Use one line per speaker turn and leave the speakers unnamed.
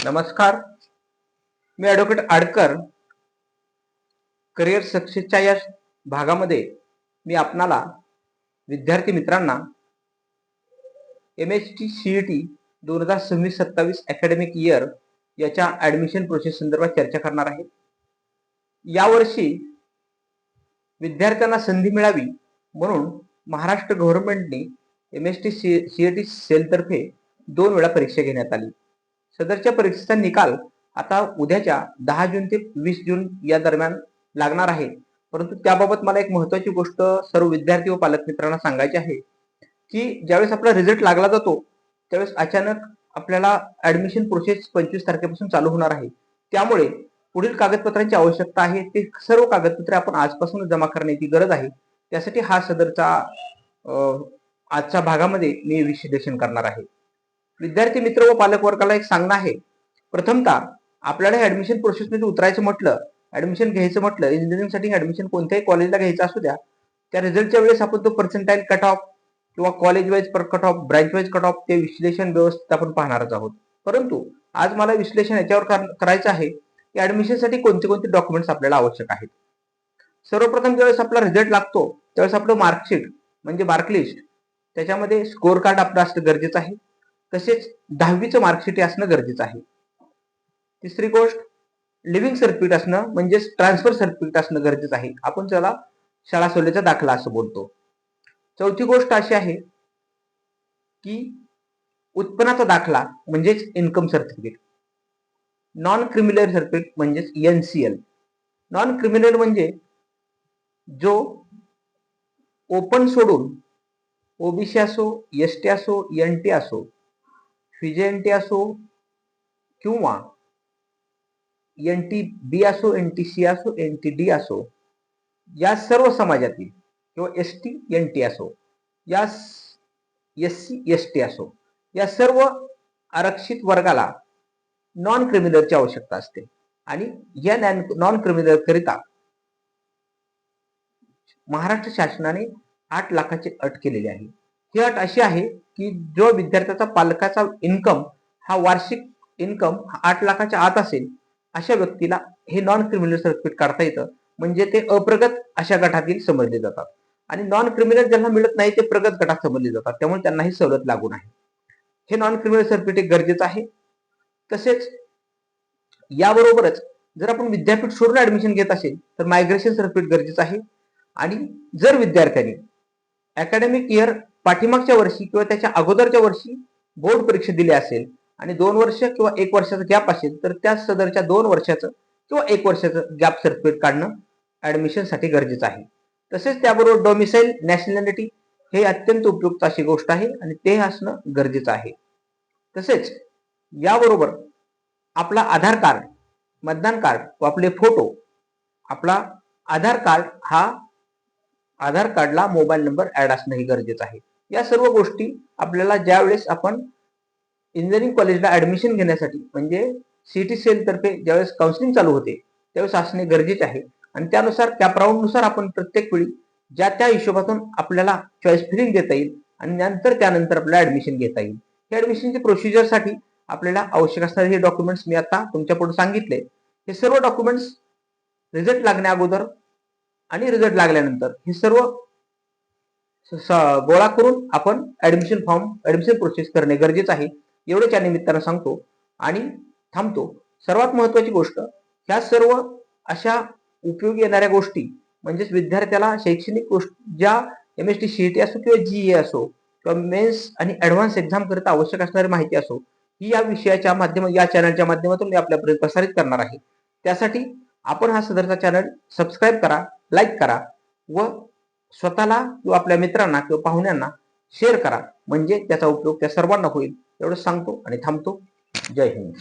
नमस्कार, मी advocate Adkar. Career सक्सेसच्या या भागामध्ये मी आपणाला विद्यार्थी मित्रांना MHT CET 2026-27 अकॅडमिक इयर याच्या ॲडमिशन प्रोसेस संदर्भात चर्चा करणार आहे. यावर्षी विद्यार्थ्यांना संधी मिळावी म्हणून महाराष्ट्र गव्हर्नमेंटने MHT CET सेलतर्फे 2 वेळा परीक्षा घेण्यात आली. सदरच्या परीक्षेचा निकाल आता उद्याच्या 10 जून ते 20 जून या दरम्यान लागणार आहे. परंतु त्याबाबत मला एक महत्त्वाची गोष्ट सर्व विद्यार्थी व पालक मित्रांना सांगायची आहे की ज्यावेळेस आपला रिझल्ट लागला जातो त्यावेळेस अचानक आपल्याला ॲडमिशन प्रोसेस 25 तारखेपासून चालू होणार आहे. त्यामुळे पुढील कागदपत्रांची आवश्यकता आहे. ते सर्व कागदपत्रे आपण आजपासूनच जमा करण्याची गरज आहे. त्यासाठी हा सदरचा आजच्या भागामध्ये मी विश्लेषण करणार आहे. विद्यार्थी मित्र व पालक वर्गाला एक सांगणं आहे. प्रथमतः आपल्याला ऍडमिशन प्रोसेसमध्ये उतरायचं म्हटलं, ऍडमिशन घ्यायचं म्हटलं, इंजिनिअरिंगसाठी ऍडमिशन कोणत्याही कॉलेजला घ्यायचं असू द्या, त्या रिझल्टच्या वेळेस आपण तो पर्सेंटाईल कट ऑफ किंवा college wise cut off, branch wise cut off ते विश्लेषण व्यवस्थित आपण पाहणारच आहोत. परंतु आज मला विश्लेषण याच्यावर करायचं आहे की ऍडमिशनसाठी कोणते कोणते डॉक्युमेंट्स आपल्याला आवश्यक आहेत. सर्वप्रथम ज्यावेळेस आपला रिझल्ट लागतो त्यावेळेस आपलं मार्कशीट म्हणजे मार्कलिस्ट, त्याच्यामध्ये स्कोअर कार्ड आपलं असणं गरजेचं आहे. तसेच 10वीचं मार्कशीट असणं गरजेचं आहे. तिसरी गोष्ट लिव्हिंग सर्टिफिकेट असणं म्हणजे ट्रान्सफर सर्टिफिकेट असणं गरजेचं आहे. आपण त्याला शाळा सोडल्याचा दाखला असं बोलतो. चौथी गोष्ट अशी आहे की उत्पन्नाचा दाखला म्हणजेच income certificate. Non criminal certificate म्हणजेच NCL. नॉन क्रिमिनल म्हणजे जो ओपन सोडून OBC असो, ST असो, NT असो, FIJNT असो किंवा NTB असो, NTC असो, NTD असो, या सर्व समाजातील किंवा ST NT असो, या SC ST असो, या सर्व आरक्षित वर्गाला नॉन क्रिमिनलची आवश्यकता असते. आणि या नॉन क्रिमिनल करिता महाराष्ट्र शासनाने 8 लाखाची अट केलेली आहे. ही अट अशी आहे की जो विद्यार्थ्याचा पालकाचा इन्कम हा वार्षिक इन्कम 8 लाखाच्या आत असेल अशा व्यक्तीला हे नॉन क्रिमिनल सर्टिफिकेट काढता येतं. म्हणजे ते अप्रगत अशा गटातील समजले जातात आणि नॉन क्रिमिनल ज्यांना मिळत नाही ते प्रगत गटात समजले जातात. त्यामुळे त्यांना ही सवलत लागू नाही. हे नॉन क्रिमिनल सर्टिफिकेट गरजेचं आहे. तसेच याबरोबरच जर आपण विद्यापीठ सोडून ऍडमिशन घेत असेल तर मायग्रेशन सर्टिफिकेट गरजेचं आहे. आणि जर विद्यार्थ्यांनी अकॅडमिक इयर पाठीमागच्या वर्षी किंवा त्याच्या अगोदरच्या वर्षी बोर्ड परीक्षा दिली असेल आणि 2 वर्ष किंवा 1 वर्षाचा गॅप असेल तर त्या सदरच्या 2 वर्षाचं किंवा 1 वर्षाचं गॅप सर्टिफिकेट काढणं ऍडमिशनसाठी गरजेचं आहे. तसेच त्याबरोबर डोमिसाईल नॅशनॅलिटी हे अत्यंत उपयुक्त अशी गोष्ट आहे आणि ते असणं गरजेचं आहे. तसेच याबरोबर आपला आधार कार्ड, मतदान कार्ड व आपले फोटो, आपला आधार कार्ड हा आधार कार्डला मोबाईल नंबर ऍड असणं हे गरजेचं आहे. या सर्व गोष्टी आपल्याला ज्यावेळेस आपण इंजिनिअरिंग कॉलेजला ऍडमिशन घेण्यासाठी म्हणजे CET सेल तर्फे ज्यावेळेस काउन्सिलिंग चालू होते त्यावेळेस असणे गरजेचे आहे. आणि त्यानुसार कॅप राऊंड नुसार आपण प्रत्येक वेळी ज्या त्या हिशोबातून आपल्याला चॉईस फिलिंग देता येईल आणि त्यानंतर आपल्याला ऍडमिशन घेता येईल. हे ऍडमिशनची प्रोसिजरसाठी आपल्याला आवश्यक असणारे हे डॉक्युमेंट्स मी आता तुमच्या पुढे सांगितले. हे सर्व डॉक्युमेंट्स रिझल्ट लागण्या अगोदर आणि रिझल्ट लागल्यानंतर हे सर्व गोळा करून आपण ऍडमिशन प्रोसेस करणे गरजेचं आहे. एवढंच या निमित्तानं सांगतो आणि थांबतो. सर्वात महत्वाची गोष्ट, ह्या सर्व अशा उपयोगी येणाऱ्या गोष्टी म्हणजेच विद्यार्थ्याला शैक्षणिक ज्या MHT CET असो किंवा GE असो किंवा मेन्स आणि ऍडव्हान्स एक्झाम करता आवश्यक असणारी माहिती असो, ही या विषयाच्या या चॅनलच्या माध्यमातून मी आपल्यापर्यंत प्रसारित करणार आहे. त्यासाठी आपण हा सदरचा चॅनल सबस्क्राईब करा, लाईक करा व स्वतःला किंवा आपल्या मित्रांना किंवा पाहुण्यांना शेअर करा. म्हणजे त्याचा उपयोग त्या सर्वांना होईल. एवढंच सांगतो आणि थांबतो. जय हिंद.